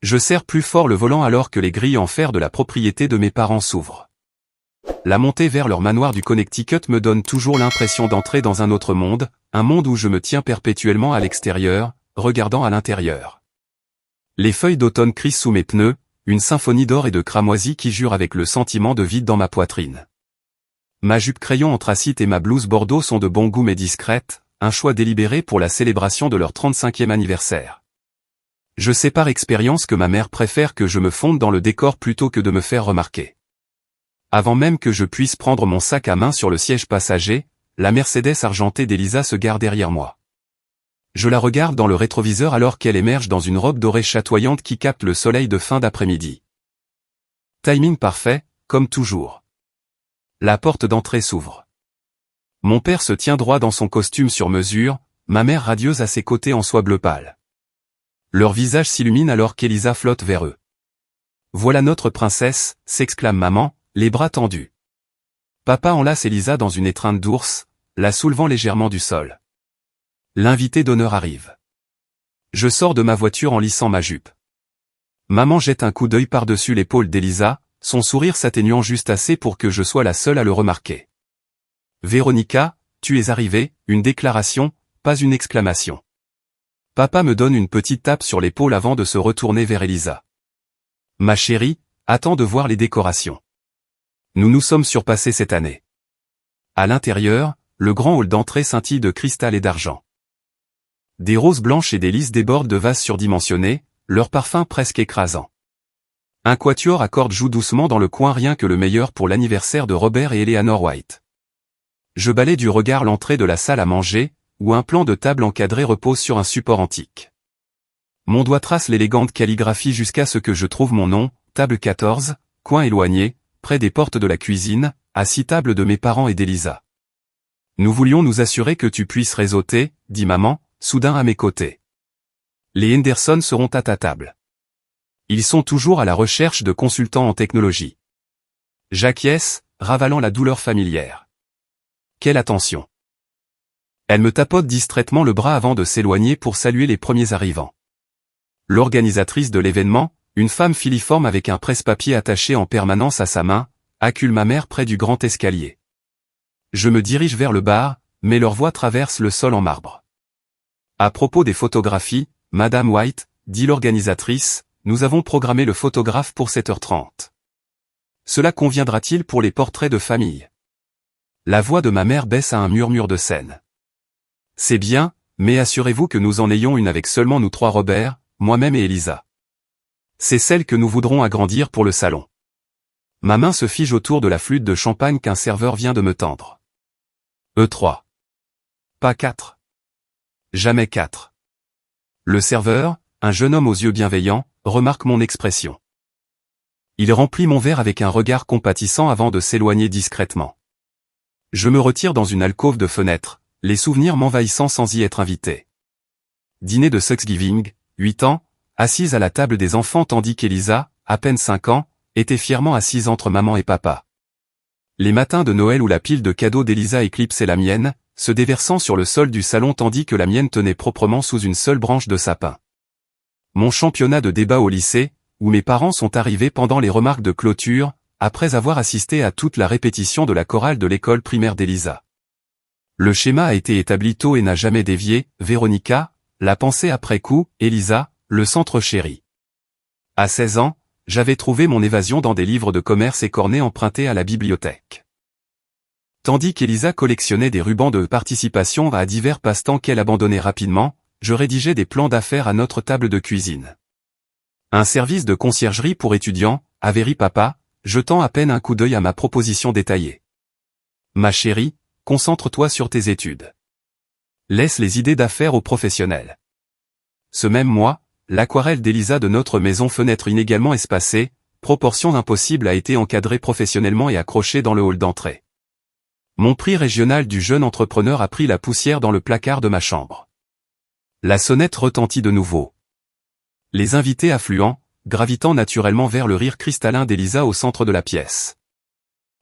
Je serre plus fort le volant alors que les grilles en fer de la propriété de mes parents s'ouvrent. La montée vers leur manoir du Connecticut me donne toujours l'impression d'entrer dans un autre monde, un monde où je me tiens perpétuellement à l'extérieur, regardant à l'intérieur. Les feuilles d'automne crissent sous mes pneus, une symphonie d'or et de cramoisi qui jure avec le sentiment de vide dans ma poitrine. Ma jupe crayon anthracite et ma blouse bordeaux sont de bon goût mais discrètes, un choix délibéré pour la célébration de leur 35e anniversaire. Je sais par expérience que ma mère préfère que je me fonde dans le décor plutôt que de me faire remarquer. Avant même que je puisse prendre mon sac à main sur le siège passager, la Mercedes argentée d'Elisa se gare derrière moi. Je la regarde dans le rétroviseur alors qu'elle émerge dans une robe dorée chatoyante qui capte le soleil de fin d'après-midi. Timing parfait, comme toujours. La porte d'entrée s'ouvre. Mon père se tient droit dans son costume sur mesure, ma mère radieuse à ses côtés en soie bleu pâle. Leur visage s'illumine alors qu'Elisa flotte vers eux. « Voilà notre princesse », s'exclame maman, les bras tendus. Papa enlace Elisa dans une étreinte d'ours, la soulevant légèrement du sol. L'invité d'honneur arrive. Je sors de ma voiture en lissant ma jupe. Maman jette un coup d'œil par-dessus l'épaule d'Elisa, son sourire s'atténuant juste assez pour que je sois la seule à le remarquer. « Véronica, tu es arrivée », une déclaration, pas une exclamation. Papa me donne une petite tape sur l'épaule avant de se retourner vers Elisa. « Ma chérie, attends de voir les décorations. Nous nous sommes surpassés cette année. » À l'intérieur, le grand hall d'entrée scintille de cristal et d'argent. Des roses blanches et des lys débordent de vases surdimensionnés, leur parfum presque écrasant. Un quatuor à cordes joue doucement dans le coin rien que le meilleur pour l'anniversaire de Robert et Eleanor White. Je balaie du regard l'entrée de la salle à manger, où un plan de table encadré repose sur un support antique. Mon doigt trace l'élégante calligraphie jusqu'à ce que je trouve mon nom, table 14, coin éloigné, près des portes de la cuisine, assis table de mes parents et d'Elisa. Nous voulions nous assurer que tu puisses réseauter, dit maman, soudain à mes côtés. Les Henderson seront à ta table. Ils sont toujours à la recherche de consultants en technologie. J'acquiesce, ravalant la douleur familière. Quelle attention. Elle me tapote distraitement le bras avant de s'éloigner pour saluer les premiers arrivants. L'organisatrice de l'événement, une femme filiforme avec un presse-papier attaché en permanence à sa main, accule ma mère près du grand escalier. Je me dirige vers le bar, mais leur voix traverse le sol en marbre. À propos des photographies, Madame White, dit l'organisatrice, nous avons programmé le photographe pour 7h30. Cela conviendra-t-il pour les portraits de famille? La voix de ma mère baisse à un murmure de scène. C'est bien, mais assurez-vous que nous en ayons une avec seulement nous trois Robert, moi-même et Elisa. C'est celle que nous voudrons agrandir pour le salon. Ma main se fige autour de la flûte de champagne qu'un serveur vient de me tendre. E3. Pas 4. Jamais 4. Le serveur, un jeune homme aux yeux bienveillants, remarque mon expression. Il remplit mon verre avec un regard compatissant avant de s'éloigner discrètement. Je me retire dans une alcôve de fenêtre, les souvenirs m'envahissant sans y être invité. Dîner de Thanksgiving, 8 ans, assise à la table des enfants tandis qu'Elisa, à peine 5 ans, était fièrement assise entre maman et papa. Les matins de Noël où la pile de cadeaux d'Elisa éclipsait la mienne, se déversant sur le sol du salon tandis que la mienne tenait proprement sous une seule branche de sapin. Mon championnat de débat au lycée, où mes parents sont arrivés pendant les remarques de clôture, après avoir assisté à toute la répétition de la chorale de l'école primaire d'Elisa. Le schéma a été établi tôt et n'a jamais dévié, Véronica, la pensée après coup, Elisa, le centre chéri. À 16 ans, j'avais trouvé mon évasion dans des livres de commerce écornés empruntés à la bibliothèque. Tandis qu'Elisa collectionnait des rubans de participation à divers passe-temps qu'elle abandonnait rapidement, je rédigeais des plans d'affaires à notre table de cuisine. Un service de conciergerie pour étudiants, avérit papa, jetant à peine un coup d'œil à ma proposition détaillée. Ma chérie, concentre-toi sur tes études. Laisse les idées d'affaires aux professionnels. Ce même mois, l'aquarelle d'Elisa de notre maison fenêtre inégalement espacée, proportion impossible a été encadrée professionnellement et accrochée dans le hall d'entrée. Mon prix régional du jeune entrepreneur a pris la poussière dans le placard de ma chambre. La sonnette retentit de nouveau. Les invités affluents, gravitant naturellement vers le rire cristallin d'Elisa au centre de la pièce.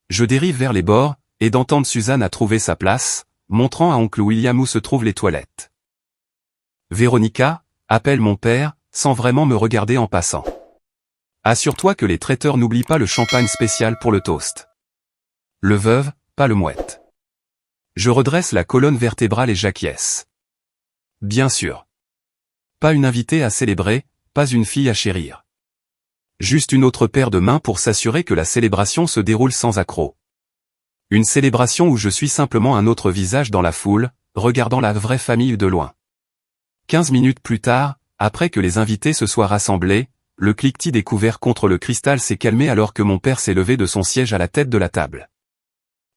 Je dérive vers les bords, aidant tante Suzanne à trouver sa place, montrant à oncle William où se trouvent les toilettes. Véronica, appelle mon père, sans vraiment me regarder en passant. Assure-toi que les traiteurs n'oublient pas le champagne spécial pour le toast. Le veuve, pas le mouette. Je redresse la colonne vertébrale et j'acquiesce. Bien sûr. Pas une invitée à célébrer, pas une fille à chérir. Juste une autre paire de mains pour s'assurer que la célébration se déroule sans accroc. Une célébration où je suis simplement un autre visage dans la foule, regardant la vraie famille de loin. 15 minutes plus tard, après que les invités se soient rassemblés, le cliquetis des couverts contre le cristal s'est calmé alors que mon père s'est levé de son siège à la tête de la table.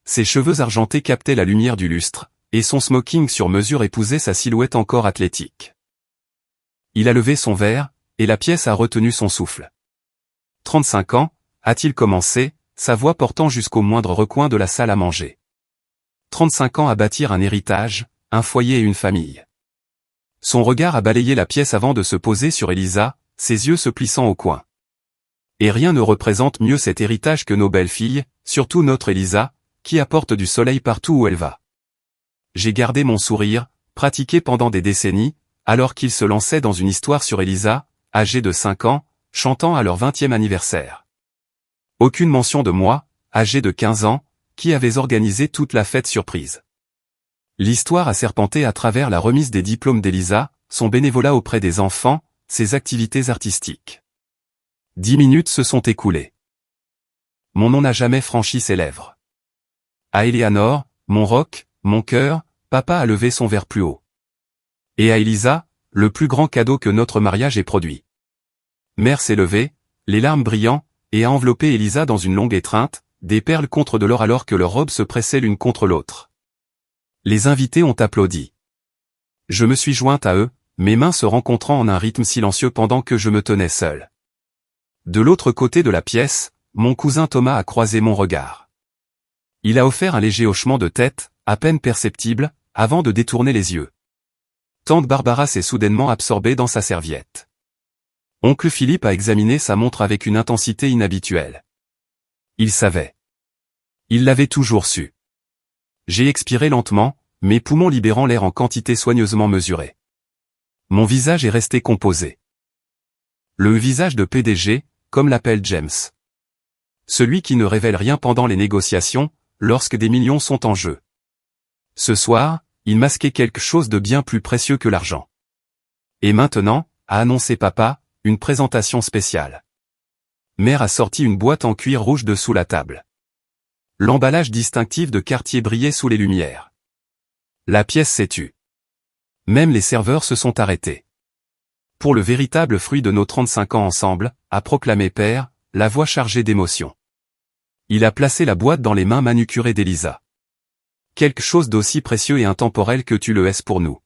Ses cheveux argentés captaient la lumière du lustre, et son smoking sur mesure épousait sa silhouette encore athlétique. Il a levé son verre, et la pièce a retenu son souffle. 35 ans, a-t-il commencé, sa voix portant jusqu'au moindre recoin de la salle à manger. 35 ans à bâtir un héritage, un foyer et une famille. Son regard a balayé la pièce avant de se poser sur Elisa, ses yeux se plissant au coin. Et rien ne représente mieux cet héritage que nos belles filles, surtout notre Elisa, qui apporte du soleil partout où elle va. J'ai gardé mon sourire, pratiqué pendant des décennies, alors qu'ils se lançaient dans une histoire sur Elisa, âgée de 5 ans, chantant à leur 20e anniversaire. Aucune mention de moi, âgé de 15 ans, qui avait organisé toute la fête surprise. L'histoire a serpenté à travers la remise des diplômes d'Elisa, son bénévolat auprès des enfants, ses activités artistiques. 10 minutes se sont écoulées. Mon nom n'a jamais franchi ses lèvres. À Eleanor, mon roc, mon cœur, papa a levé son verre plus haut. Et à Elisa, le plus grand cadeau que notre mariage ait produit. Mère s'est levée, les larmes brillant, et a enveloppé Elisa dans une longue étreinte, des perles contre de l'or alors que leurs robes se pressaient l'une contre l'autre. Les invités ont applaudi. Je me suis jointe à eux, mes mains se rencontrant en un rythme silencieux pendant que je me tenais seul. De l'autre côté de la pièce, mon cousin Thomas a croisé mon regard. Il a offert un léger hochement de tête, à peine perceptible, avant de détourner les yeux. Tante Barbara s'est soudainement absorbée dans sa serviette. Oncle Philippe a examiné sa montre avec une intensité inhabituelle. Il savait. Il l'avait toujours su. J'ai expiré lentement, mes poumons libérant l'air en quantité soigneusement mesurée. Mon visage est resté composé. Le visage de PDG, comme l'appelle James. Celui qui ne révèle rien pendant les négociations, lorsque des millions sont en jeu. Ce soir, il masquait quelque chose de bien plus précieux que l'argent. Et maintenant, a annoncé papa, une présentation spéciale. Mère a sorti une boîte en cuir rouge de sous la table. L'emballage distinctif de Cartier brillait sous les lumières. La pièce s'est tue. Même les serveurs se sont arrêtés. Pour le véritable fruit de nos 35 ans ensemble, a proclamé père, la voix chargée d'émotion. Il a placé la boîte dans les mains manucurées d'Elisa. Quelque chose d'aussi précieux et intemporel que tu le es pour nous.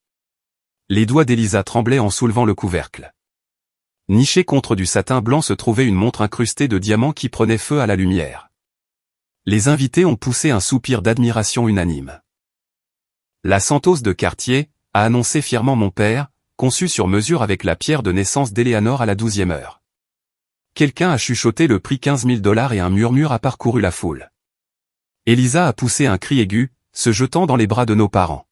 Les doigts d'Elisa tremblaient en soulevant le couvercle. Nichée contre du satin blanc se trouvait une montre incrustée de diamants qui prenait feu à la lumière. Les invités ont poussé un soupir d'admiration unanime. La Santos de Cartier, a annoncé fièrement mon père, conçu sur mesure avec la pierre de naissance d'Eleanor à la 12e heure. Quelqu'un a chuchoté le prix $15 000 et un murmure a parcouru la foule. Elisa a poussé un cri aigu, se jetant dans les bras de nos parents.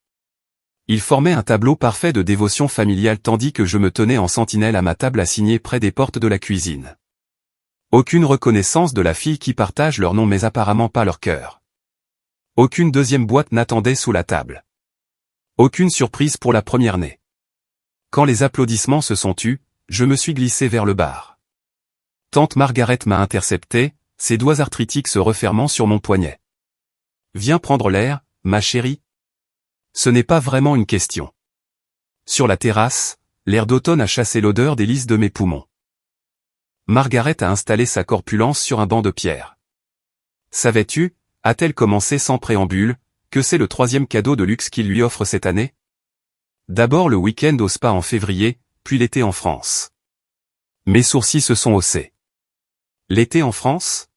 Il formait un tableau parfait de dévotion familiale tandis que je me tenais en sentinelle à ma table assignée près des portes de la cuisine. Aucune reconnaissance de la fille qui partage leur nom mais apparemment pas leur cœur. Aucune deuxième boîte n'attendait sous la table. Aucune surprise pour la première-née. Quand les applaudissements se sont tus, je me suis glissé vers le bar. Tante Margaret m'a intercepté, ses doigts arthritiques se refermant sur mon poignet. Viens prendre l'air, ma chérie. Ce n'est pas vraiment une question. Sur la terrasse, l'air d'automne a chassé l'odeur des lys de mes poumons. Margaret a installé sa corpulence sur un banc de pierre. Savais-tu, a-t-elle commencé sans préambule, que c'est le 3e cadeau de luxe qu'il lui offre cette année? D'abord le week-end au spa en février, puis l'été en France. Mes sourcils se sont haussés. L'été en France?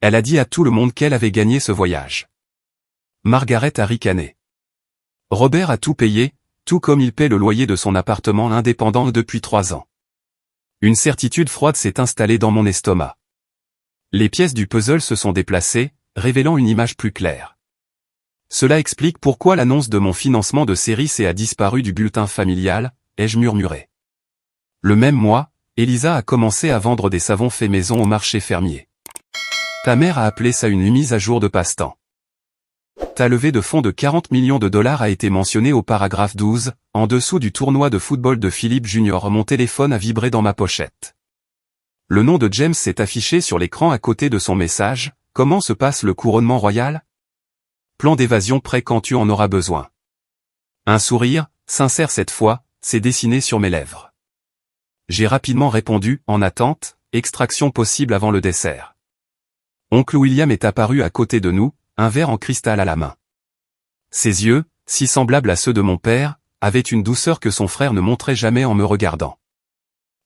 Elle a dit à tout le monde qu'elle avait gagné ce voyage. Margaret a ricané. Robert a tout payé, tout comme il paie le loyer de son appartement indépendant depuis 3 ans. Une certitude froide s'est installée dans mon estomac. Les pièces du puzzle se sont déplacées, révélant une image plus claire. Cela explique pourquoi l'annonce de mon financement de série C a disparu du bulletin familial, ai-je murmuré. Le même mois, Elisa a commencé à vendre des savons faits maison au marché fermier. Ta mère a appelé ça une mise à jour de passe-temps. Ta levée de fonds de 40 millions de dollars a été mentionnée au paragraphe 12, en dessous du tournoi de football de Philippe Junior. Mon téléphone a vibré dans ma pochette. Le nom de James s'est affiché sur l'écran à côté de son message. Comment se passe le couronnement royal? Plan d'évasion prêt quand tu en auras besoin. Un sourire, sincère cette fois, s'est dessiné sur mes lèvres. J'ai rapidement répondu, en attente, extraction possible avant le dessert. Oncle William est apparu à côté de nous, un verre en cristal à la main. Ses yeux, si semblables à ceux de mon père, avaient une douceur que son frère ne montrait jamais en me regardant.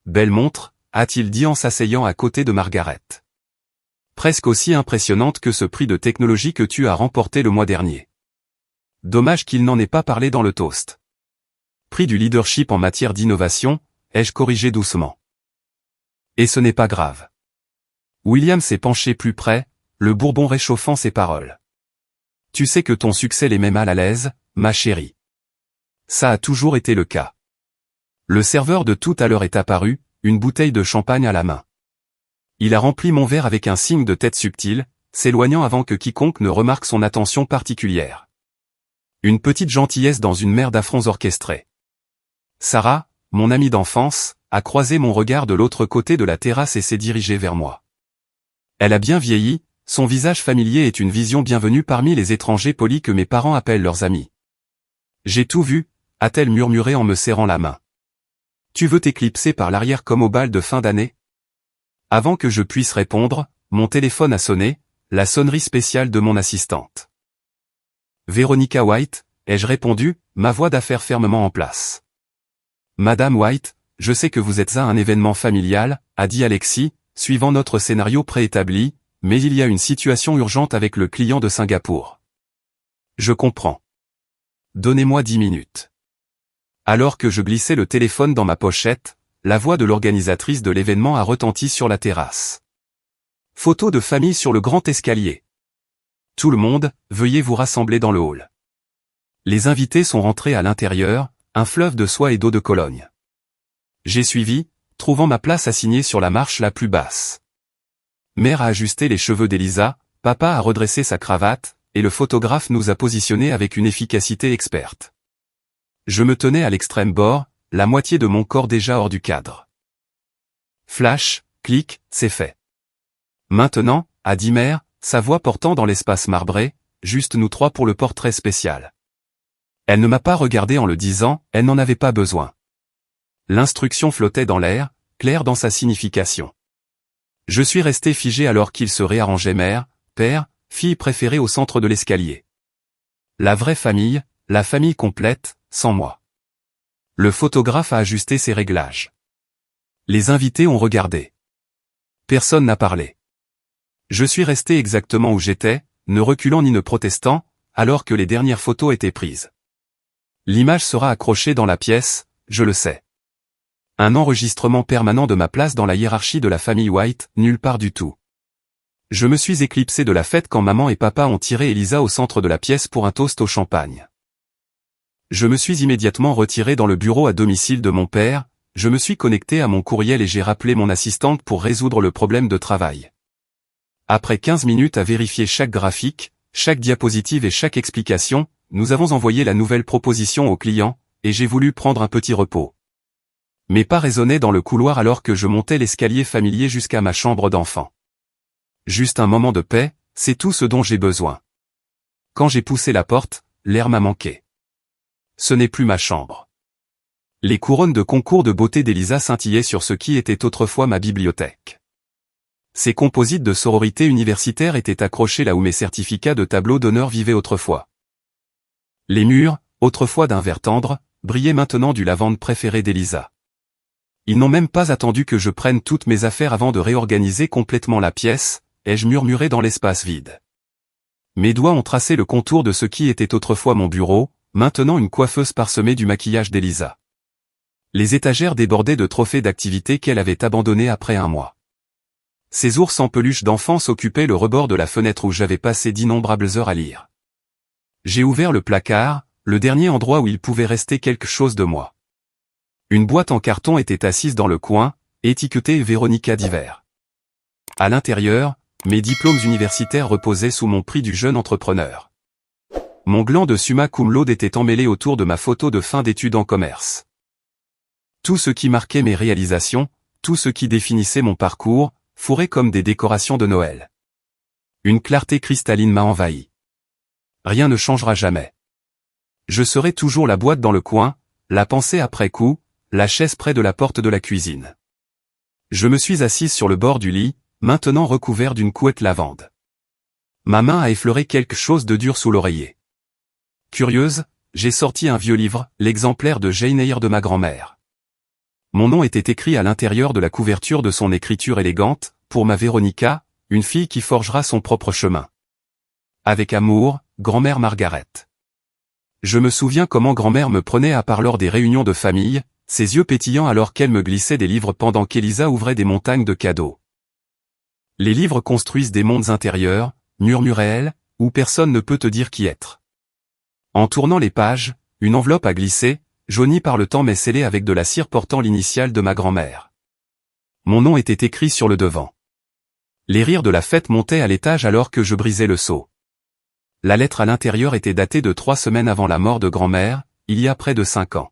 Belle montre, a-t-il dit en s'asseyant à côté de Margaret. Presque aussi impressionnante que ce prix de technologie que tu as remporté le mois dernier. Dommage qu'il n'en ait pas parlé dans le toast. Prix du leadership en matière d'innovation, ai-je corrigé doucement. Et ce n'est pas grave. William s'est penché plus près, le bourbon réchauffant ses paroles. Tu sais que ton succès les met mal à l'aise, ma chérie. Ça a toujours été le cas. Le serveur de tout à l'heure est apparu, une bouteille de champagne à la main. Il a rempli mon verre avec un signe de tête subtil, s'éloignant avant que quiconque ne remarque son attention particulière. Une petite gentillesse dans une mer d'affronts orchestrés. Sarah, mon amie d'enfance, a croisé mon regard de l'autre côté de la terrasse et s'est dirigée vers moi. Elle a bien vieilli, son visage familier est une vision bienvenue parmi les étrangers polis que mes parents appellent leurs amis. J'ai tout vu, a-t-elle murmuré en me serrant la main. Tu veux t'éclipser par l'arrière comme au bal de fin d'année? Avant que je puisse répondre, mon téléphone a sonné, la sonnerie spéciale de mon assistante. Véronica White, ai-je répondu, ma voix d'affaires fermement en place. Madame White, je sais que vous êtes à un événement familial, a dit Alexis, suivant notre scénario préétabli, mais il y a une situation urgente avec le client de Singapour. Je comprends. Donnez-moi 10 minutes. Alors que je glissais le téléphone dans ma pochette, la voix de l'organisatrice de l'événement a retenti sur la terrasse. Photo de famille sur le grand escalier. Tout le monde, veuillez vous rassembler dans le hall. Les invités sont rentrés à l'intérieur, un fleuve de soie et d'eau de Cologne. J'ai suivi, trouvant ma place assignée sur la marche la plus basse. Mère a ajusté les cheveux d'Elisa, papa a redressé sa cravate, et le photographe nous a positionnés avec une efficacité experte. Je me tenais à l'extrême bord, la moitié de mon corps déjà hors du cadre. Flash, clic, c'est fait. Maintenant, a dit Mère, sa voix portant dans l'espace marbré, juste nous trois pour le portrait spécial. Elle ne m'a pas regardé en le disant, elle n'en avait pas besoin. L'instruction flottait dans l'air, claire dans sa signification. Je suis resté figé alors qu'il se réarrangeait mère, père, fille préférée au centre de l'escalier. La vraie famille, la famille complète, sans moi. Le photographe a ajusté ses réglages. Les invités ont regardé. Personne n'a parlé. Je suis resté exactement où j'étais, ne reculant ni ne protestant, alors que les dernières photos étaient prises. L'image sera accrochée dans la pièce, je le sais. Un enregistrement permanent de ma place dans la hiérarchie de la famille White, nulle part du tout. Je me suis éclipsé de la fête quand maman et papa ont tiré Elisa au centre de la pièce pour un toast au champagne. Je me suis immédiatement retiré dans le bureau à domicile de mon père, je me suis connecté à mon courriel et j'ai rappelé mon assistante pour résoudre le problème de travail. Après 15 minutes à vérifier chaque graphique, chaque diapositive et chaque explication, nous avons envoyé la nouvelle proposition au client, et j'ai voulu prendre un petit repos. Mes pas résonnaient dans le couloir alors que je montais l'escalier familier jusqu'à ma chambre d'enfant. Juste un moment de paix, c'est tout ce dont j'ai besoin. Quand j'ai poussé la porte, l'air m'a manqué. Ce n'est plus ma chambre. Les couronnes de concours de beauté d'Elisa scintillaient sur ce qui était autrefois ma bibliothèque. Ces composites de sororité universitaire étaient accrochés là où mes certificats de tableau d'honneur vivaient autrefois. Les murs, autrefois d'un vert tendre, brillaient maintenant du lavande préféré d'Elisa. Ils n'ont même pas attendu que je prenne toutes mes affaires avant de réorganiser complètement la pièce, ai-je murmuré dans l'espace vide. Mes doigts ont tracé le contour de ce qui était autrefois mon bureau, maintenant une coiffeuse parsemée du maquillage d'Elisa. Les étagères débordaient de trophées d'activités qu'elle avait abandonnés après un mois. Ces ours en peluche d'enfance occupaient le rebord de la fenêtre où j'avais passé d'innombrables heures à lire. J'ai ouvert le placard, le dernier endroit où il pouvait rester quelque chose de moi. Une boîte en carton était assise dans le coin, étiquetée Véronica d'hiver. À l'intérieur, mes diplômes universitaires reposaient sous mon prix du jeune entrepreneur. Mon gland de summa cum laude était emmêlé autour de ma photo de fin d'études en commerce. Tout ce qui marquait mes réalisations, tout ce qui définissait mon parcours, fourré comme des décorations de Noël. Une clarté cristalline m'a envahi. Rien ne changera jamais. Je serai toujours la boîte dans le coin, la pensée après coup, la chaise près de la porte de la cuisine. Je me suis assise sur le bord du lit, maintenant recouvert d'une couette lavande. Ma main a effleuré quelque chose de dur sous l'oreiller. Curieuse, j'ai sorti un vieux livre, l'exemplaire de Jane Eyre de ma grand-mère. Mon nom était écrit à l'intérieur de la couverture de son écriture élégante, pour ma Véronica, une fille qui forgera son propre chemin. Avec amour, grand-mère Margaret. Je me souviens comment grand-mère me prenait à part lors des réunions de famille, ses yeux pétillants alors qu'elle me glissait des livres pendant qu'Elisa ouvrait des montagnes de cadeaux. Les livres construisent des mondes intérieurs, murmurait-elle, où personne ne peut te dire qui être. En tournant les pages, une enveloppe a glissé, jaunie par le temps mais scellée avec de la cire portant l'initiale de ma grand-mère. Mon nom était écrit sur le devant. Les rires de la fête montaient à l'étage alors que je brisais le seau. La lettre à l'intérieur était datée de 3 semaines avant la mort de grand-mère, il y a près de 5 ans.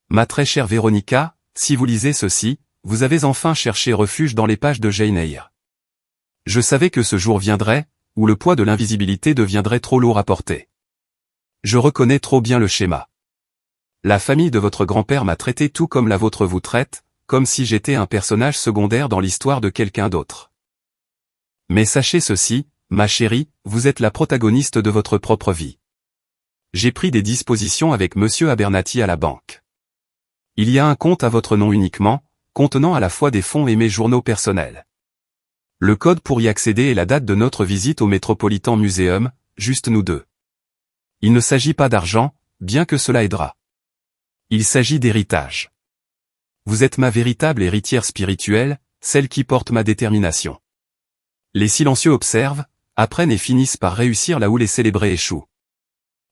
Ma très chère Véronica, si vous lisez ceci, vous avez enfin cherché refuge dans les pages de Jane Eyre. Je savais que ce jour viendrait, où le poids de l'invisibilité deviendrait trop lourd à porter. Je reconnais trop bien le schéma. La famille de votre grand-père m'a traité tout comme la vôtre vous traite, comme si j'étais un personnage secondaire dans l'histoire de quelqu'un d'autre. Mais sachez ceci, ma chérie, vous êtes la protagoniste de votre propre vie. J'ai pris des dispositions avec Monsieur Abernathy à la banque. Il y a un compte à votre nom uniquement, contenant à la fois des fonds et mes journaux personnels. Le code pour y accéder est la date de notre visite au Metropolitan Museum, juste nous deux. Il ne s'agit pas d'argent, bien que cela aidera. Il s'agit d'héritage. Vous êtes ma véritable héritière spirituelle, celle qui porte ma détermination. Les silencieux observent, apprennent et finissent par réussir là où les célébrés échouent.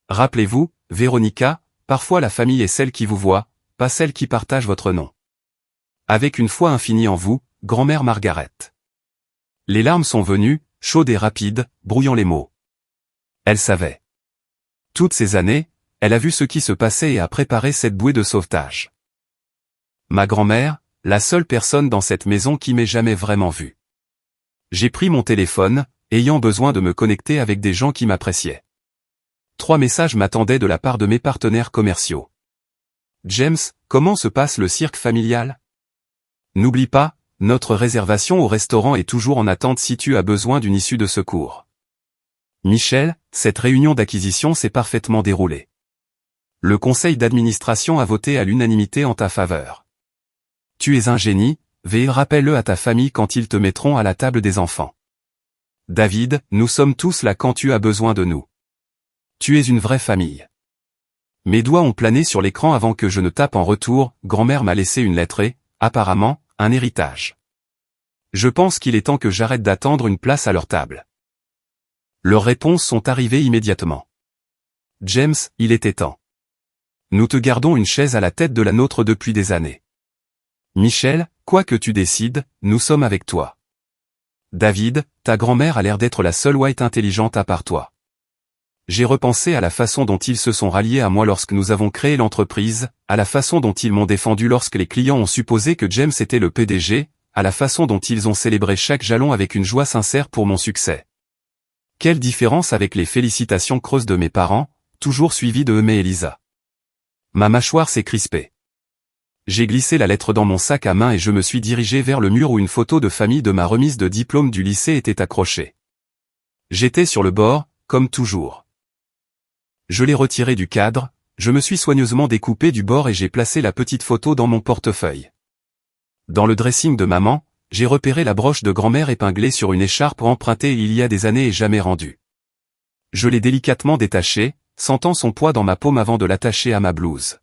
Rappelez-vous, Véronica, parfois la famille est celle qui vous voit, pas celle qui partage votre nom. Avec une foi infinie en vous, grand-mère Margaret. Les larmes sont venues, chaudes et rapides, brouillant les mots. Elle savait. Toutes ces années, elle a vu ce qui se passait et a préparé cette bouée de sauvetage. Ma grand-mère, la seule personne dans cette maison qui m'ait jamais vraiment vu. J'ai pris mon téléphone, ayant besoin de me connecter avec des gens qui m'appréciaient. 3 messages m'attendaient de la part de mes partenaires commerciaux. James, comment se passe le cirque familial? N'oublie pas, notre réservation au restaurant est toujours en attente si tu as besoin d'une issue de secours. Michel, cette réunion d'acquisition s'est parfaitement déroulée. Le conseil d'administration a voté à l'unanimité en ta faveur. Tu es un génie, rappelle-le à ta famille quand ils te mettront à la table des enfants. David, nous sommes tous là quand tu as besoin de nous. Tu es une vraie famille. Mes doigts ont plané sur l'écran avant que je ne tape en retour, grand-mère m'a laissé une lettre et, apparemment, un héritage. Je pense qu'il est temps que j'arrête d'attendre une place à leur table. Leurs réponses sont arrivées immédiatement. James, il était temps. Nous te gardons une chaise à la tête de la nôtre depuis des années. Michel, quoi que tu décides, nous sommes avec toi. David, ta grand-mère a l'air d'être la seule white intelligente à part toi. J'ai repensé à la façon dont ils se sont ralliés à moi lorsque nous avons créé l'entreprise, à la façon dont ils m'ont défendu lorsque les clients ont supposé que James était le PDG, à la façon dont ils ont célébré chaque jalon avec une joie sincère pour mon succès. Quelle différence avec les félicitations creuses de mes parents, toujours suivies de Eumée et Elisa. Ma mâchoire s'est crispée. J'ai glissé la lettre dans mon sac à main et je me suis dirigé vers le mur où une photo de famille de ma remise de diplôme du lycée était accrochée. J'étais sur le bord, comme toujours. Je l'ai retiré du cadre, je me suis soigneusement découpé du bord et j'ai placé la petite photo dans mon portefeuille. Dans le dressing de maman, j'ai repéré la broche de grand-mère épinglée sur une écharpe empruntée il y a des années et jamais rendue. Je l'ai délicatement détachée, sentant son poids dans ma paume avant de l'attacher à ma blouse.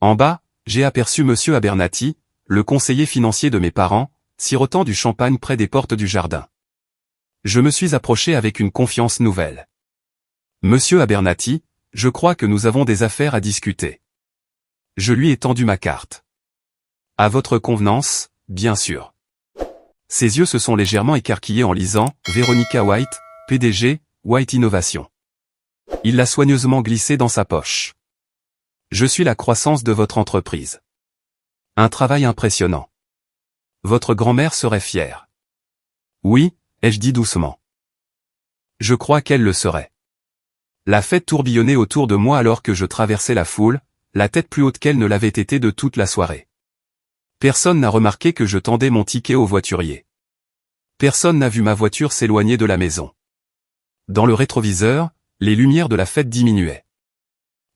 En bas, j'ai aperçu Monsieur Abernathy, le conseiller financier de mes parents, sirotant du champagne près des portes du jardin. Je me suis approché avec une confiance nouvelle. Monsieur Abernathy, je crois que nous avons des affaires à discuter. Je lui ai tendu ma carte. À votre convenance, bien sûr. Ses yeux se sont légèrement écarquillés en lisant « Veronica White, PDG, White Innovation ». Il l'a soigneusement glissé dans sa poche. Je suis la croissance de votre entreprise. Un travail impressionnant. Votre grand-mère serait fière. Oui, ai-je dit doucement. Je crois qu'elle le serait. La fête tourbillonnait autour de moi alors que je traversais la foule, la tête plus haute qu'elle ne l'avait été de toute la soirée. Personne n'a remarqué que je tendais mon ticket au voiturier. Personne n'a vu ma voiture s'éloigner de la maison. Dans le rétroviseur, les lumières de la fête diminuaient.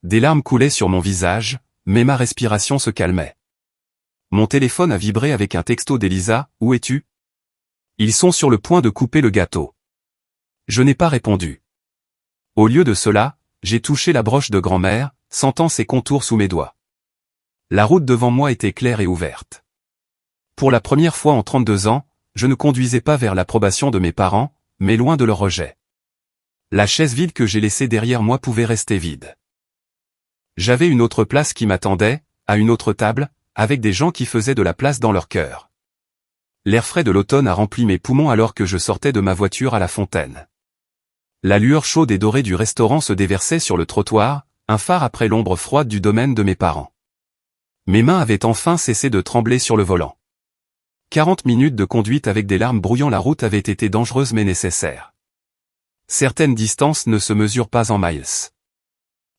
Des larmes coulaient sur mon visage, mais ma respiration se calmait. Mon téléphone a vibré avec un texto d'Elisa, « Où es-tu ? Ils sont sur le point de couper le gâteau. » Je n'ai pas répondu. Au lieu de cela, j'ai touché la broche de grand-mère, sentant ses contours sous mes doigts. La route devant moi était claire et ouverte. Pour la première fois en 32 ans, je ne conduisais pas vers l'approbation de mes parents, mais loin de leur rejet. La chaise vide que j'ai laissée derrière moi pouvait rester vide. J'avais une autre place qui m'attendait, à une autre table, avec des gens qui faisaient de la place dans leur cœur. L'air frais de l'automne a rempli mes poumons alors que je sortais de ma voiture à la fontaine. La lueur chaude et dorée du restaurant se déversait sur le trottoir, un phare après l'ombre froide du domaine de mes parents. Mes mains avaient enfin cessé de trembler sur le volant. 40 minutes de conduite avec des larmes brouillant la route avaient été dangereuses mais nécessaires. Certaines distances ne se mesurent pas en miles.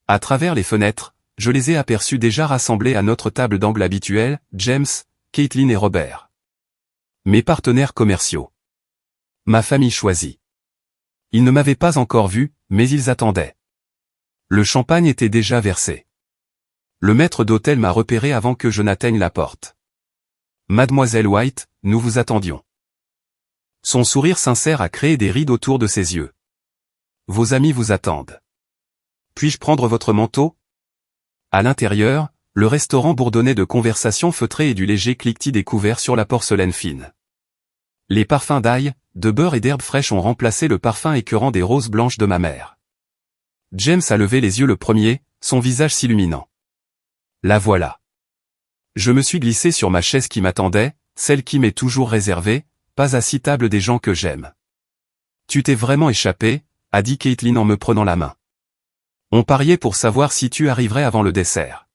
À travers les fenêtres, je les ai aperçus déjà rassemblés à notre table d'angle habituelle, James, Caitlin et Robert. Mes partenaires commerciaux. Ma famille choisie. Ils ne m'avaient pas encore vu, mais ils attendaient. Le champagne était déjà versé. Le maître d'hôtel m'a repéré avant que je n'atteigne la porte. Mademoiselle White, nous vous attendions. Son sourire sincère a créé des rides autour de ses yeux. Vos amis vous attendent. Puis-je prendre votre manteau ? À l'intérieur, le restaurant bourdonnait de conversations feutrées et du léger cliquetis des couverts sur la porcelaine fine. Les parfums d'ail, de beurre et d'herbes fraîches ont remplacé le parfum écœurant des roses blanches de ma mère. James a levé les yeux le premier, son visage s'illuminant. La voilà. Je me suis glissé sur ma chaise qui m'attendait, celle qui m'est toujours réservée, pas assis table des gens que j'aime. Tu t'es vraiment échappé, a dit Caitlin en me prenant la main. On pariait pour savoir si tu arriverais avant le dessert.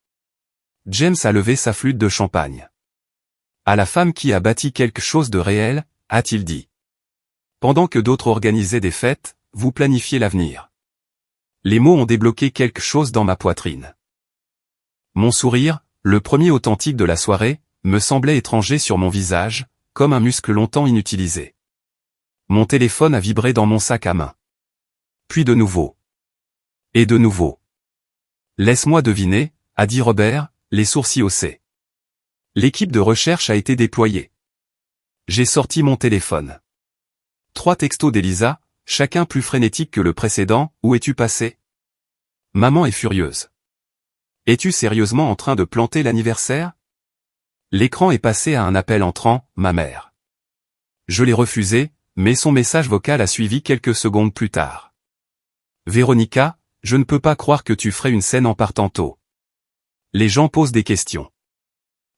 James a levé sa flûte de champagne. À la femme qui a bâti quelque chose de réel, a-t-il dit. Pendant que d'autres organisaient des fêtes, vous planifiez l'avenir. Les mots ont débloqué quelque chose dans ma poitrine. Mon sourire, le premier authentique de la soirée, me semblait étranger sur mon visage, comme un muscle longtemps inutilisé. Mon téléphone a vibré dans mon sac à main. Puis de nouveau. Et de nouveau. Laisse-moi deviner, a dit Robert, les sourcils haussés. L'équipe de recherche a été déployée. J'ai sorti mon téléphone. 3 textos d'Elisa, chacun plus frénétique que le précédent, où es-tu passé ? Maman est furieuse. Es-tu sérieusement en train de planter l'anniversaire ? L'écran est passé à un appel entrant, ma mère. Je l'ai refusé, mais son message vocal a suivi quelques secondes plus tard. Véronica, je ne peux pas croire que tu ferais une scène en partant tôt. Les gens posent des questions.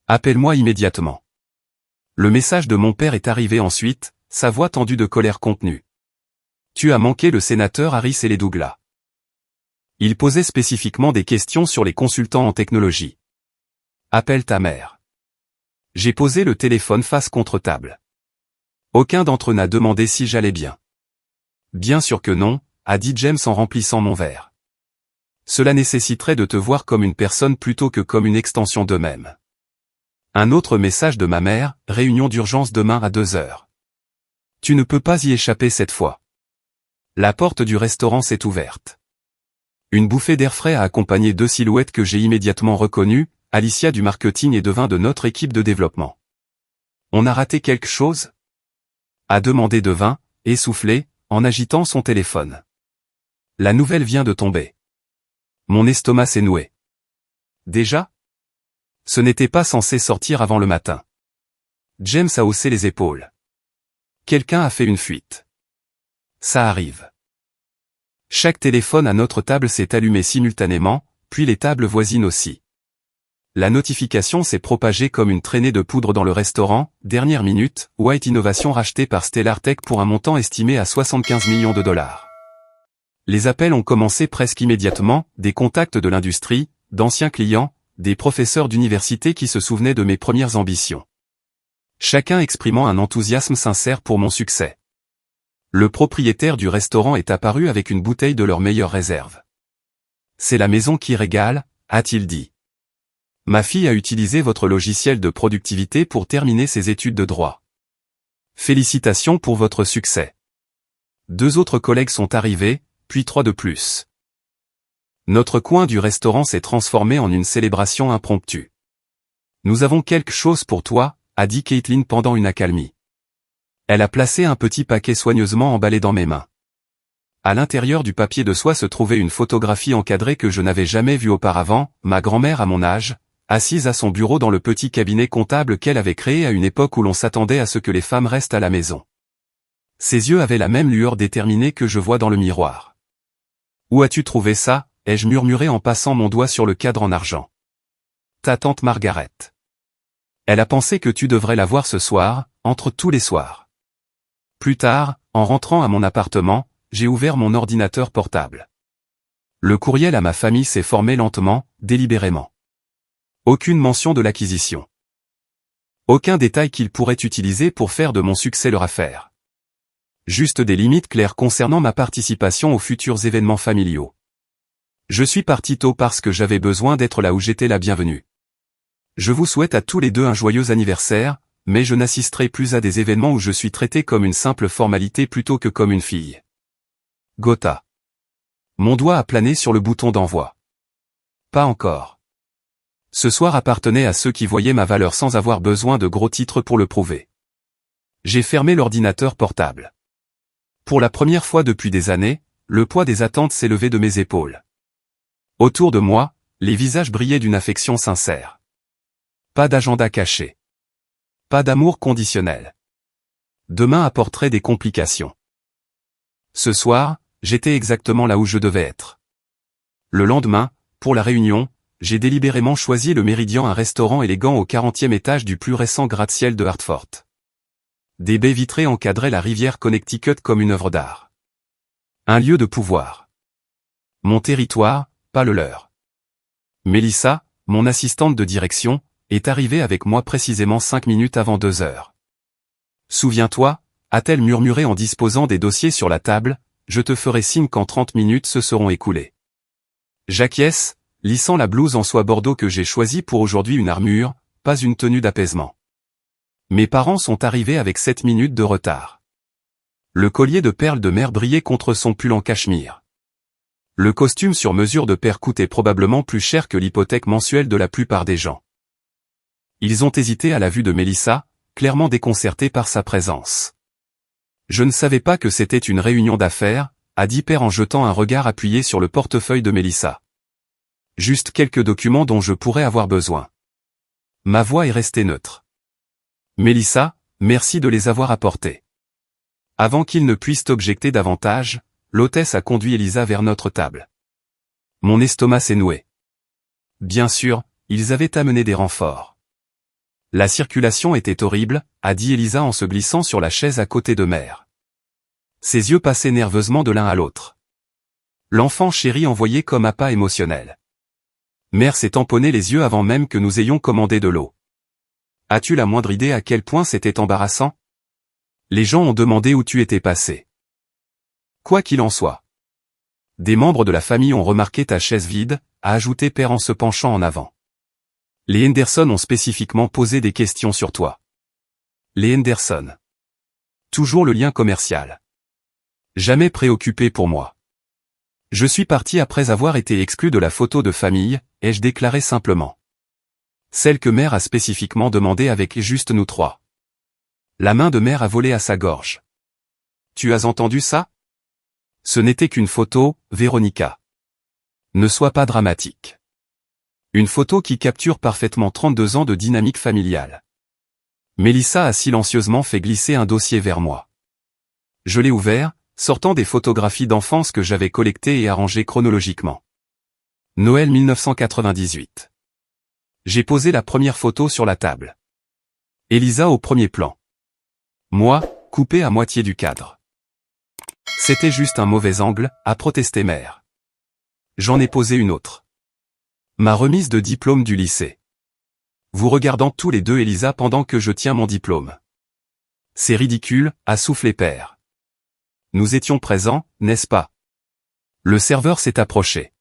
Appelle-moi immédiatement. Le message de mon père est arrivé ensuite, sa voix tendue de colère contenue. Tu as manqué le sénateur Harris et les Douglas. Il posait spécifiquement des questions sur les consultants en technologie. Appelle ta mère. J'ai posé le téléphone face contre table. Aucun d'entre eux n'a demandé si j'allais bien. Bien sûr que non, a dit James en remplissant mon verre. Cela nécessiterait de te voir comme une personne plutôt que comme une extension d'eux-mêmes. Un autre message de ma mère, réunion d'urgence demain à 2 heures. Tu ne peux pas y échapper cette fois. La porte du restaurant s'est ouverte. Une bouffée d'air frais a accompagné 2 silhouettes que j'ai immédiatement reconnues, Alicia du marketing et Devin de notre équipe de développement. On a raté quelque chose ? A demandé Devin, essoufflé, en agitant son téléphone. La nouvelle vient de tomber. Mon estomac s'est noué. Déjà ? Ce n'était pas censé sortir avant le matin. James a haussé les épaules. Quelqu'un a fait une fuite. Ça arrive. Chaque téléphone à notre table s'est allumé simultanément, puis les tables voisines aussi. La notification s'est propagée comme une traînée de poudre dans le restaurant. Dernière minute, White Innovation racheté par Stellar Tech pour un montant estimé à 75 millions de dollars. Les appels ont commencé presque immédiatement, des contacts de l'industrie, d'anciens clients, des professeurs d'université qui se souvenaient de mes premières ambitions. Chacun exprimant un enthousiasme sincère pour mon succès. Le propriétaire du restaurant est apparu avec une bouteille de leur meilleure réserve. C'est la maison qui régale, a-t-il dit. Ma fille a utilisé votre logiciel de productivité pour terminer ses études de droit. Félicitations pour votre succès. 2 autres collègues sont arrivés, puis 3 de plus. Notre coin du restaurant s'est transformé en une célébration impromptue. Nous avons quelque chose pour toi, a dit Caitlin pendant une accalmie. Elle a placé un petit paquet soigneusement emballé dans mes mains. À l'intérieur du papier de soie se trouvait une photographie encadrée que je n'avais jamais vue auparavant, ma grand-mère à mon âge, assise à son bureau dans le petit cabinet comptable qu'elle avait créé à une époque où l'on s'attendait à ce que les femmes restent à la maison. Ses yeux avaient la même lueur déterminée que je vois dans le miroir. « Où as-tu trouvé ça ?» ai-je murmuré en passant mon doigt sur le cadre en argent. « Ta tante Margaret. Elle a pensé que tu devrais la voir ce soir, entre tous les soirs. » Plus tard, en rentrant à mon appartement, j'ai ouvert mon ordinateur portable. Le courriel à ma famille s'est formé lentement, délibérément. Aucune mention de l'acquisition. Aucun détail qu'ils pourraient utiliser pour faire de mon succès leur affaire. Juste des limites claires concernant ma participation aux futurs événements familiaux. Je suis parti tôt parce que j'avais besoin d'être là où j'étais la bienvenue. Je vous souhaite à tous les deux un joyeux anniversaire, mais je n'assisterai plus à des événements où je suis traité comme une simple formalité plutôt que comme une fille. Gotha. Mon doigt a plané sur le bouton d'envoi. Pas encore. Ce soir appartenait à ceux qui voyaient ma valeur sans avoir besoin de gros titres pour le prouver. J'ai fermé l'ordinateur portable. Pour la première fois depuis des années, le poids des attentes s'est levé de mes épaules. Autour de moi, les visages brillaient d'une affection sincère. Pas d'agenda caché. Pas d'amour conditionnel. Demain apporterait des complications. Ce soir, j'étais exactement là où je devais être. Le lendemain, pour la réunion, j'ai délibérément choisi le Méridien, un restaurant élégant au 40e étage du plus récent gratte-ciel de Hartford. Des baies vitrées encadraient la rivière Connecticut comme une œuvre d'art. Un lieu de pouvoir. Mon territoire, pas le leur. Mélissa, mon assistante de direction, est arrivée avec moi précisément 5 minutes avant 2 heures. Souviens-toi, a-t-elle murmuré en disposant des dossiers sur la table, je te ferai signe quand 30 minutes se seront écoulées. J'acquiesce, lissant la blouse en soie bordeaux que j'ai choisie pour aujourd'hui, une armure, pas une tenue d'apaisement. Mes parents sont arrivés avec 7 minutes de retard. Le collier de perles de mer brillait contre son pull en cachemire. Le costume sur mesure de père coûtait probablement plus cher que l'hypothèque mensuelle de la plupart des gens. Ils ont hésité à la vue de Mélissa, clairement déconcertée par sa présence. Je ne savais pas que c'était une réunion d'affaires, a dit père en jetant un regard appuyé sur le portefeuille de Mélissa. Juste quelques documents dont je pourrais avoir besoin. Ma voix est restée neutre. Mélissa, merci de les avoir apportés. Avant qu'il ne puisse objecter davantage, l'hôtesse a conduit Elisa vers notre table. Mon estomac s'est noué. Bien sûr, ils avaient amené des renforts. La circulation était horrible, a dit Elisa en se glissant sur la chaise à côté de mère. Ses yeux passaient nerveusement de l'un à l'autre. L'enfant chéri envoyait comme appât émotionnel. Mère s'est tamponnée les yeux avant même que nous ayons commandé de l'eau. As-tu la moindre idée à quel point c'était embarrassant? Les gens ont demandé où tu étais passé. Quoi qu'il en soit. Des membres de la famille ont remarqué ta chaise vide, a ajouté père en se penchant en avant. Les Henderson ont spécifiquement posé des questions sur toi. Les Henderson. Toujours le lien commercial. Jamais préoccupé pour moi. Je suis parti après avoir été exclu de la photo de famille, ai-je déclaré simplement. Celle que mère a spécifiquement demandée avec juste nous trois. La main de mère a volé à sa gorge. Tu as entendu ça? Ce n'était qu'une photo, Véronica. Ne sois pas dramatique. Une photo qui capture parfaitement 32 ans de dynamique familiale. Mélissa a silencieusement fait glisser un dossier vers moi. Je l'ai ouvert, sortant des photographies d'enfance que j'avais collectées et arrangées chronologiquement. Noël 1998. J'ai posé la première photo sur la table. Elisa au premier plan. Moi, coupé à moitié du cadre. C'était juste un mauvais angle, a protesté Mère. J'en ai posé une autre. Ma remise de diplôme du lycée. Vous regardant tous les deux Elisa pendant que je tiens mon diplôme. C'est ridicule, a soufflé Père. Nous étions présents, n'est-ce pas? Le serveur s'est approché.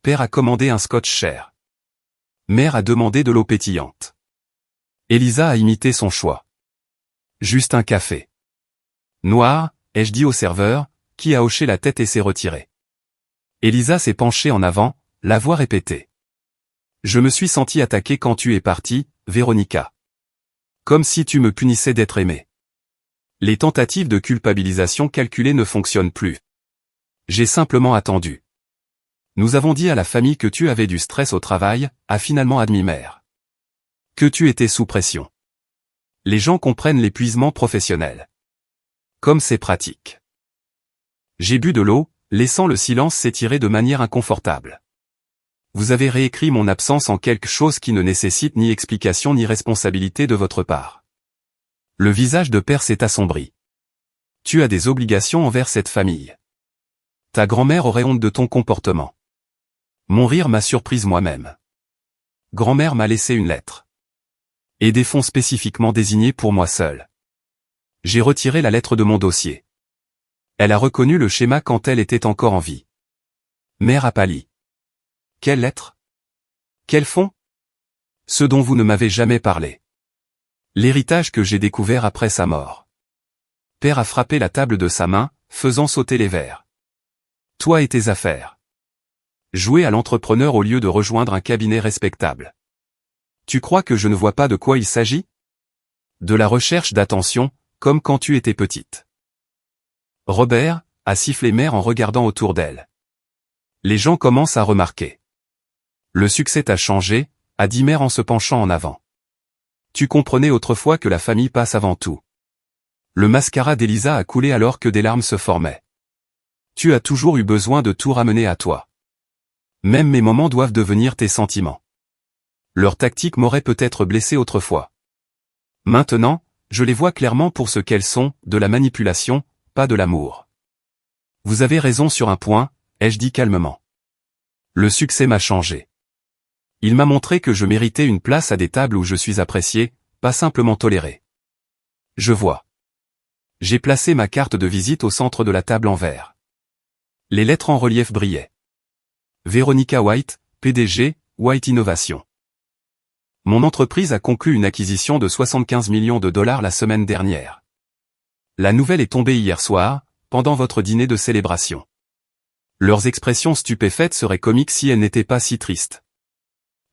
Père a commandé un scotch cher. Mère a demandé de l'eau pétillante. Elisa a imité son choix. Juste un café. Noir, ai-je dit au serveur, qui a hoché la tête et s'est retiré. Elisa s'est penchée en avant, la voix répétée. Je me suis senti attaqué quand tu es partie, Véronica. Comme si tu me punissais d'être aimé. Les tentatives de culpabilisation calculée ne fonctionnent plus. J'ai simplement attendu. Nous avons dit à la famille que tu avais du stress au travail, a finalement admis Mère. Que tu étais sous pression. Les gens comprennent l'épuisement professionnel. Comme c'est pratique. J'ai bu de l'eau, laissant le silence s'étirer de manière inconfortable. Vous avez réécrit mon absence en quelque chose qui ne nécessite ni explication ni responsabilité de votre part. Le visage de Père s'est assombri. Tu as des obligations envers cette famille. Ta grand-mère aurait honte de ton comportement. Mon rire m'a surprise moi-même. Grand-mère m'a laissé une lettre. Et des fonds spécifiquement désignés pour moi seul. J'ai retiré la lettre de mon dossier. Elle a reconnu le schéma quand elle était encore en vie. Mère a pâli. Quelle lettre? Quel fonds? Ce dont vous ne m'avez jamais parlé. L'héritage que j'ai découvert après sa mort. Père a frappé la table de sa main, faisant sauter les verres. Toi et tes affaires. Jouer à l'entrepreneur au lieu de rejoindre un cabinet respectable. Tu crois que je ne vois pas de quoi il s'agit? De la recherche d'attention, comme quand tu étais petite. Robert, a sifflé Mère en regardant autour d'elle. Les gens commencent à remarquer. Le succès t'a changé, a dit Mère en se penchant en avant. Tu comprenais autrefois que la famille passe avant tout. Le mascara d'Elisa a coulé alors que des larmes se formaient. Tu as toujours eu besoin de tout ramener à toi. Même mes moments doivent devenir tes sentiments. Leur tactique m'aurait peut-être blessé autrefois. Maintenant, je les vois clairement pour ce qu'elles sont, de la manipulation, pas de l'amour. Vous avez raison sur un point, ai-je dit calmement. Le succès m'a changé. Il m'a montré que je méritais une place à des tables où je suis apprécié, pas simplement toléré. Je vois. J'ai placé ma carte de visite au centre de la table en verre. Les lettres en relief brillaient. Véronica White, PDG, White Innovation. Mon entreprise a conclu une acquisition de 75 millions de dollars la semaine dernière. La nouvelle est tombée hier soir, pendant votre dîner de célébration. Leurs expressions stupéfaites seraient comiques si elles n'étaient pas si tristes.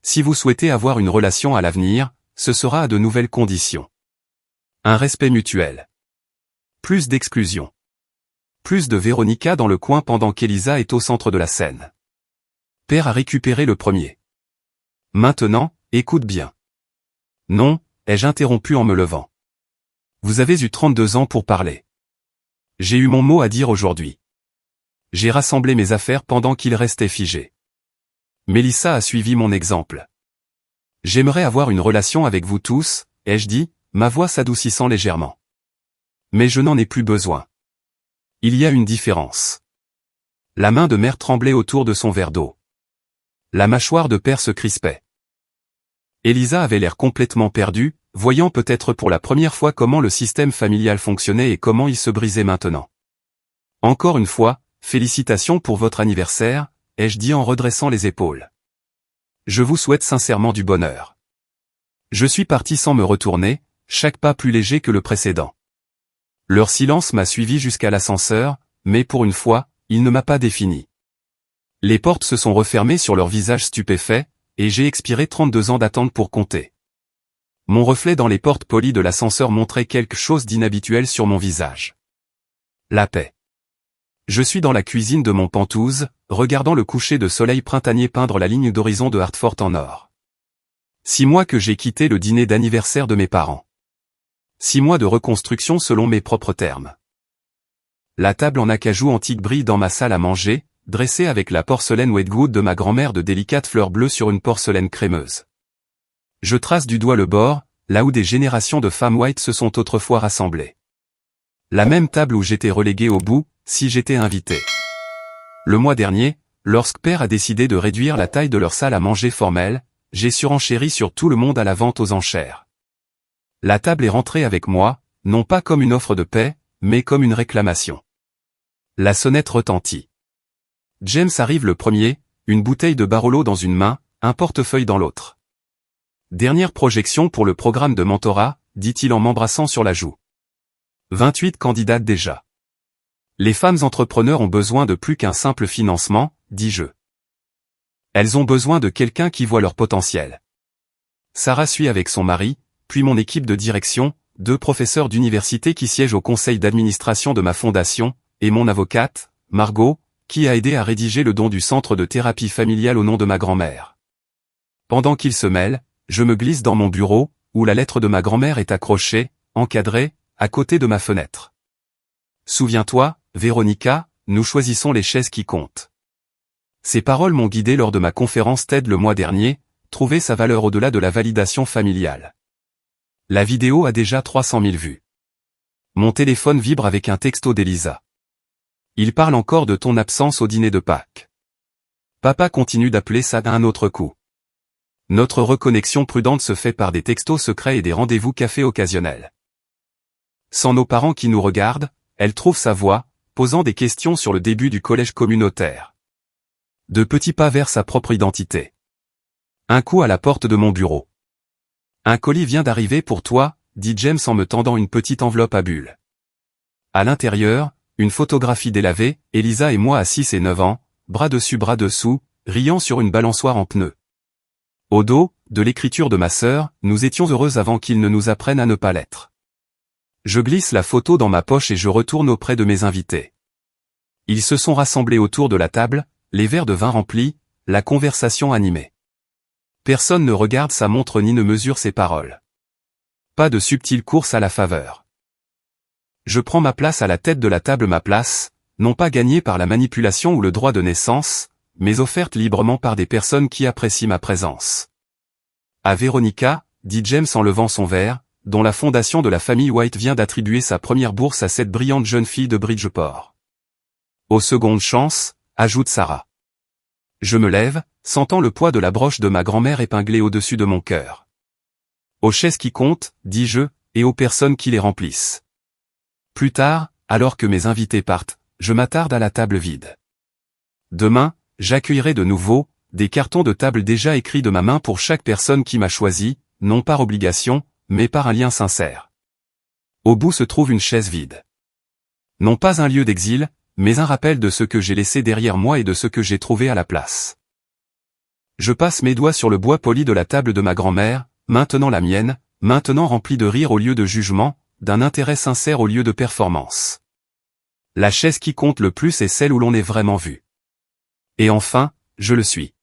Si vous souhaitez avoir une relation à l'avenir, ce sera à de nouvelles conditions. Un respect mutuel. Plus d'exclusion. Plus de Véronica dans le coin pendant qu'Elisa est au centre de la scène. Père a récupéré le premier. Maintenant, écoute bien. Non, ai-je interrompu en me levant. Vous avez eu 32 ans pour parler. J'ai eu mon mot à dire aujourd'hui. J'ai rassemblé mes affaires pendant qu'il restait figé. Mélissa a suivi mon exemple. J'aimerais avoir une relation avec vous tous, ai-je dit, ma voix s'adoucissant légèrement. Mais je n'en ai plus besoin. Il y a une différence. La main de Mère tremblait autour de son verre d'eau. La mâchoire de Père se crispait. Elisa avait l'air complètement perdue, voyant peut-être pour la première fois comment le système familial fonctionnait et comment il se brisait maintenant. Encore une fois, félicitations pour votre anniversaire, ai-je dit en redressant les épaules. Je vous souhaite sincèrement du bonheur. Je suis parti sans me retourner, chaque pas plus léger que le précédent. Leur silence m'a suivi jusqu'à l'ascenseur, mais pour une fois, il ne m'a pas défini. Les portes se sont refermées sur leur visage stupéfait, et j'ai expiré 32 ans d'attente pour compter. Mon reflet dans les portes polies de l'ascenseur montrait quelque chose d'inhabituel sur mon visage. La paix. Je suis dans la cuisine de mon Penthouse, regardant le coucher de soleil printanier peindre la ligne d'horizon de Hartford en or. 6 mois que j'ai quitté le dîner d'anniversaire de mes parents. 6 mois de reconstruction selon mes propres termes. La table en acajou antique brille dans ma salle à manger, dressée avec la porcelaine Wedgwood de ma grand-mère de délicates fleurs bleues sur une porcelaine crémeuse. Je trace du doigt le bord, là où des générations de femmes white se sont autrefois rassemblées. La même table où j'étais relégué au bout, si j'étais invité. Le mois dernier, lorsque Père a décidé de réduire la taille de leur salle à manger formelle, j'ai surenchéri sur tout le monde à la vente aux enchères. La table est rentrée avec moi, non pas comme une offre de paix, mais comme une réclamation. La sonnette retentit. James arrive le premier, une bouteille de Barolo dans une main, un portefeuille dans l'autre. Dernière projection pour le programme de mentorat, dit-il en m'embrassant sur la joue. 28 candidates déjà. Les femmes entrepreneurs ont besoin de plus qu'un simple financement, dis-je. Elles ont besoin de quelqu'un qui voit leur potentiel. Sarah suit avec son mari, puis mon équipe de direction, 2 professeurs d'université qui siègent au conseil d'administration de ma fondation, et mon avocate, Margot, qui a aidé à rédiger le don du centre de thérapie familiale au nom de ma grand-mère. Pendant qu'ils se mêlent, je me glisse dans mon bureau, où la lettre de ma grand-mère est accrochée, encadrée, à côté de ma fenêtre. Souviens-toi, Véronica, nous choisissons les chaises qui comptent. Ces paroles m'ont guidé lors de ma conférence TED le mois dernier, trouver sa valeur au-delà de la validation familiale. La vidéo a déjà 300 000 vues. Mon téléphone vibre avec un texto d'Elisa. Il parle encore de ton absence au dîner de Pâques. Papa continue d'appeler ça d'un autre coup. Notre reconnexion prudente se fait par des textos secrets et des rendez-vous café occasionnels. Sans nos parents qui nous regardent, elle trouve sa voie, posant des questions sur le début du collège communautaire. De petits pas vers sa propre identité. Un coup à la porte de mon bureau. Un colis vient d'arriver pour toi, dit James en me tendant une petite enveloppe à bulles. À l'intérieur, une photographie délavée, Elisa et moi à 6 et 9 ans, bras dessus bras dessous, riant sur une balançoire en pneus. Au dos, de l'écriture de ma sœur, nous étions heureux avant qu'ils ne nous apprennent à ne pas l'être. Je glisse la photo dans ma poche et je retourne auprès de mes invités. Ils se sont rassemblés autour de la table, les verres de vin remplis, la conversation animée. Personne ne regarde sa montre ni ne mesure ses paroles. Pas de subtile course à la faveur. Je prends ma place à la tête de la table, ma place, non pas gagnée par la manipulation ou le droit de naissance, mais offerte librement par des personnes qui apprécient ma présence. À Véronica, dit James en levant son verre, dont la fondation de la famille White vient d'attribuer sa première bourse à cette brillante jeune fille de Bridgeport. Aux secondes chances, ajoute Sarah. Je me lève, sentant le poids de la broche de ma grand-mère épinglée au-dessus de mon cœur. Aux chaises qui comptent, dis-je, et aux personnes qui les remplissent. Plus tard, alors que mes invités partent, je m'attarde à la table vide. Demain, j'accueillerai de nouveau, des cartons de table déjà écrits de ma main pour chaque personne qui m'a choisi, non par obligation, mais par un lien sincère. Au bout se trouve une chaise vide. Non pas un lieu d'exil, mais un rappel de ce que j'ai laissé derrière moi et de ce que j'ai trouvé à la place. Je passe mes doigts sur le bois poli de la table de ma grand-mère, maintenant la mienne, maintenant remplie de rire au lieu de jugement, d'un intérêt sincère au lieu de performance. La chaise qui compte le plus est celle où l'on est vraiment vu. Et enfin, je le suis.